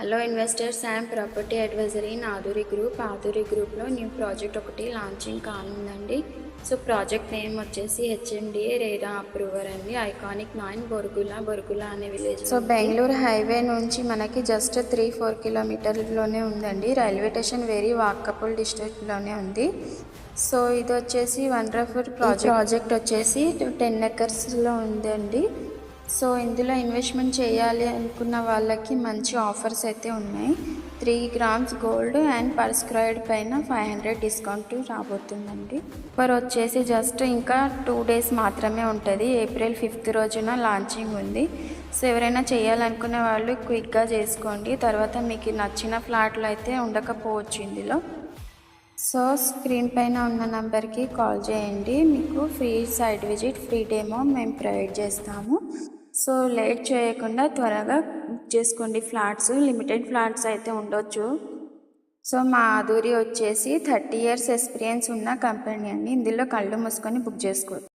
Hello investors and property advisory in Aadhuri group. Aadhuri గ్రూప్లో new project ఒకటి launching కానుందండి. So project name వచ్చేసి HMDA RERA approver అండి. Iconic 9 Borugula అనే విలేజ్. సో బెంగళూరు హైవే నుంచి మనకి జస్ట్ 3-4 కిలోమీటర్లోనే ఉందండి. రైల్వే స్టేషన్ వెరీ వాకబుల్ డిస్ట్రిక్ట్లోనే ఉంది. సో ఇది వచ్చేసి వండర్ఫుల్ ప్రాజెక్ట్ వచ్చేసి 10 ఎకర్స్లో ఉందండి. సో ఇందులో ఇన్వెస్ట్మెంట్ చేయాలి అనుకున్న వాళ్ళకి మంచి ఆఫర్స్ అయితే ఉన్నాయి. 3 grams gold and per square పైన 500 డిస్కౌంట్ రాబోతుందండి. ఆఫర్ వచ్చేసి జస్ట్ ఇంకా 2 డేస్ మాత్రమే ఉంటుంది. ఏప్రిల్ 5th రోజున లాంచింగ్ ఉంది. సో ఎవరైనా చేయాలనుకునే వాళ్ళు క్విక్గా చేసుకోండి. తర్వాత మీకు నచ్చిన ఫ్లాట్లు అయితే ఉండకపోవచ్చు ఇందులో. సో స్క్రీన్ పైన ఉన్న నెంబర్కి కాల్ చేయండి. మీకు free site visit, free demo మేము ప్రొవైడ్ చేస్తాము. సో లేట్ చేయకుండా త్వరగా బుక్ చేసుకోండి. ఫ్లాట్స్ లిమిటెడ్ ఫ్లాట్స్ అయితే ఉండొచ్చు. సో మా ఆధురి వచ్చేసి 30 years ఎక్స్పీరియన్స్ ఉన్న కంపెనీ అండి. ఇందులో కళ్ళు మూసుకొని బుక్ చేసుకోవచ్చు.